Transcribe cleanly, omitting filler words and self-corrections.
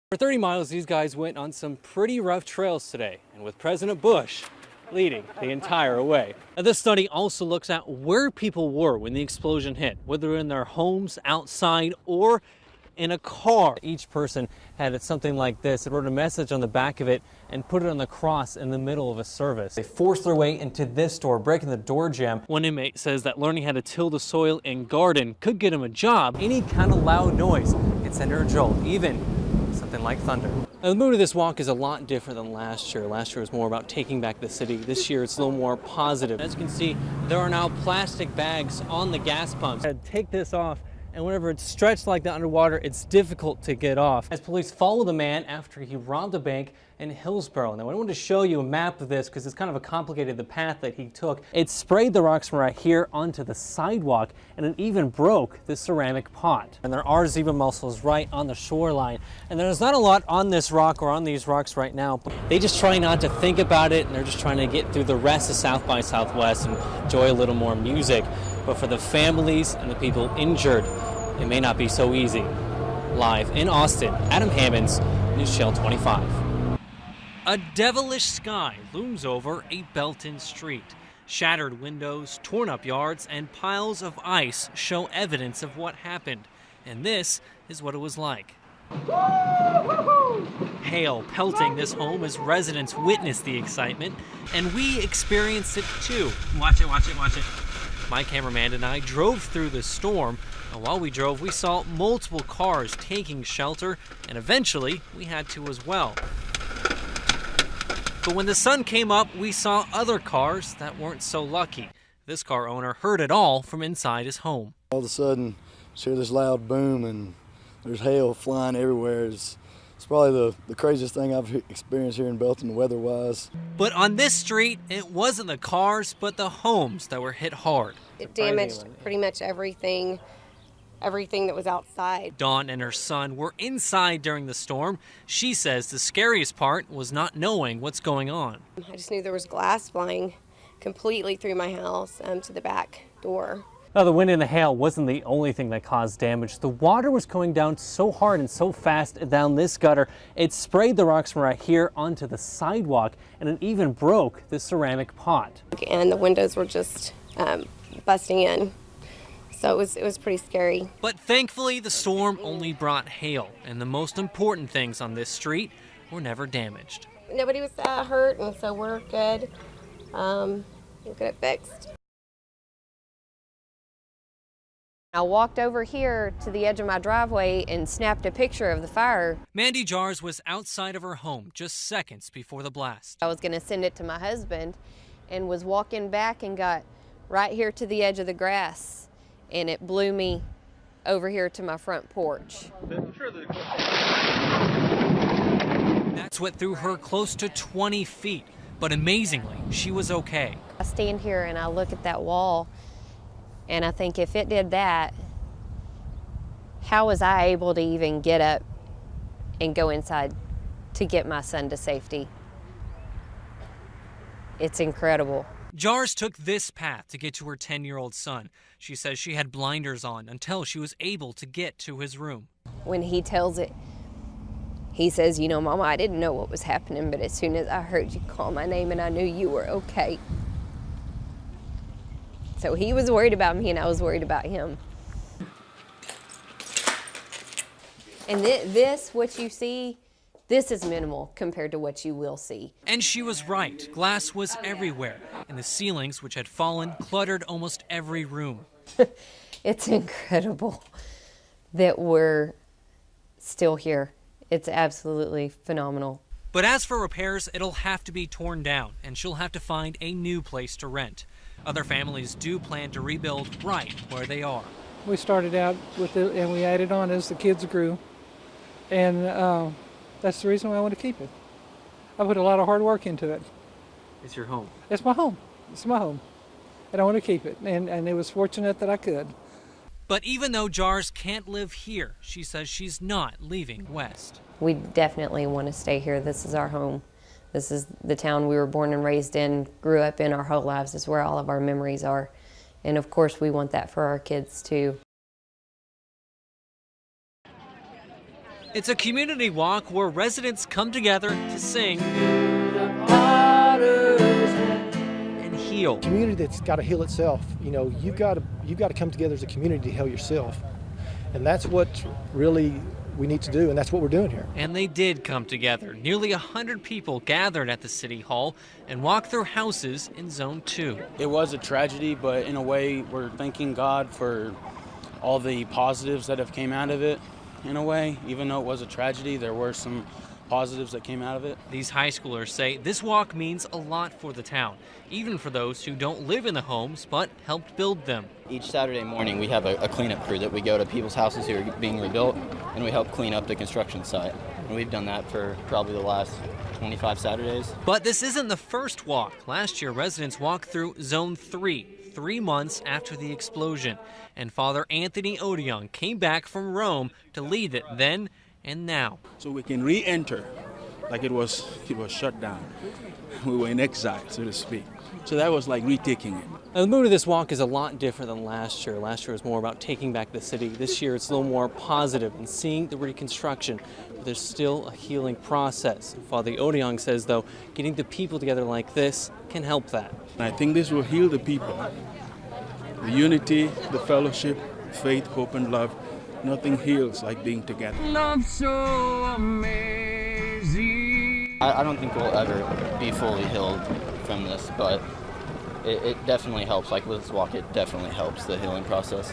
For 30 miles, these guys went on some pretty rough trails today, and with President Bush leading the entire way. Now, this study also looks at where people were when the explosion hit, whether in their homes, outside, or in a car. Each person had something like this. It wrote a message on the back of it and put it on the cross in the middle of a service. They forced their way into this store, breaking the door jamb. One inmate says that learning how to till the soil and garden could get him a job. Any kind of loud noise can send her a jolt, even something like thunder. Now, the mood of this walk is a lot different than last year. Last year was more about taking back the city. This year it's a little more positive. As you can see, there are now plastic bags on the gas pumps. Take this off, and whenever it's stretched like that underwater, it's difficult to get off. As police follow the man after he robbed a bank in Hillsborough. Now, I wanted to show you a map of this because it's kind of complicated, the path that he took. It sprayed the rocks from right here onto the sidewalk, and it even broke the ceramic pot. And there are zebra mussels right on the shoreline. And there's not a lot on this rock or on these rocks right now, but they just try not to think about it, and they're just trying to get through the rest of South by Southwest and enjoy a little more music. But for the families and the people injured, it may not be so easy. Live in Austin, Adam Hammons, News Channel 25. A devilish sky looms over a Belton street. Shattered windows, torn up yards, and piles of ice show evidence of what happened. And this is what it was like. Hail pelting this home as residents witnessed the excitement, and we experienced it too. Watch it, watch it, watch it. My cameraman and I drove through the storm, and while we drove, we saw multiple cars taking shelter, and eventually we had to as well. But when the sun came up, we saw other cars that weren't so lucky. This car owner heard it all from inside his home. All of a sudden, you hear this loud boom and there's hail flying everywhere. It's probably the craziest thing I've experienced here in Belton weather-wise. But on this street, it wasn't the cars, but the homes that were hit hard. It damaged pretty much everything that was outside. Dawn and her son were inside during the storm. She says the scariest part was not knowing what's going on. I just knew there was glass flying completely through my house to the back door. Now, the wind and the hail wasn't the only thing that caused damage. The water was going down so hard and so fast down this gutter, it sprayed the rocks from right here onto the sidewalk, and it even broke the ceramic pot. And the windows were just busting in. So it was pretty scary. But thankfully, the storm only brought hail, and the most important things on this street were never damaged. Nobody was hurt, and so we're good. We'll get it fixed. I walked over here to the edge of my driveway and snapped a picture of the fire. Mandy Jars was outside of her home just seconds before the blast. I was going to send it to my husband and was walking back and got right here to the edge of the grass. And it blew me over here to my front porch. That's what threw her close to 20 feet, but amazingly, she was okay. I stand here and I look at that wall, and I think if it did that, how was I able to even get up and go inside to get my son to safety? It's incredible. Jars took this path to get to her 10-year-old son. She says she had blinders on until she was able to get to his room. When he tells it, he says, you know, Mama, I didn't know what was happening, but as soon as I heard you call my name and I knew you were okay. So he was worried about me and I was worried about him. And this, what you see, this is minimal compared to what you will see. And she was right. Glass was everywhere, and the ceilings, which had fallen, cluttered almost every room. It's incredible that we're still here. It's absolutely phenomenal. But as for repairs, it'll have to be torn down, and she'll have to find a new place to rent. Other families do plan to rebuild right where they are. We started out with it, and we added on as the kids grew. And that's the reason why I want to keep it. I put a lot of hard work into it. It's your home. It's my home. It's my home. And I want to keep it. And it was fortunate that I could. But even though Jars can't live here, she says she's not leaving West. We definitely want to stay here. This is our home. This is the town we were born and raised in, grew up in our whole lives. This is where all of our memories are. And of course, we want that for our kids too. It's a community walk where residents come together to sing and heal. Community that's got to heal itself. You know, you've got to come together as a community to heal yourself, and that's what really we need to do, and that's what we're doing here. And they did come together. Nearly 100 people gathered at the City Hall and walked through houses in Zone 2. It was a tragedy, but in a way, we're thanking God for all the positives that have came out of it. In a way, even though it was a tragedy, there were some positives that came out of it. These high schoolers say this walk means a lot for the town, even for those who don't live in the homes but helped build them. Each Saturday morning we have a cleanup crew that we go to people's houses who are being rebuilt, and we help clean up the construction site. And we've done that for probably the last 25 Saturdays. But this isn't the first walk. Last year, residents walked through Zone 3, 3 months after the explosion. And Father Anthony Odion came back from Rome to lead it then and now. So we can re-enter like it was shut down. We were in exile, so to speak. So that was like retaking it. Now, the mood of this walk is a lot different than last year. Last year was more about taking back the city. This year it's a little more positive and seeing the reconstruction. But there's still a healing process. Father Odion says, though, getting the people together like this can help that. And I think this will heal the people. The unity, the fellowship, faith, hope, and love. Nothing heals like being together. Love so amazing. I don't think we'll ever be fully healed from this, but it definitely helps. Like with this walk, it definitely helps the healing process.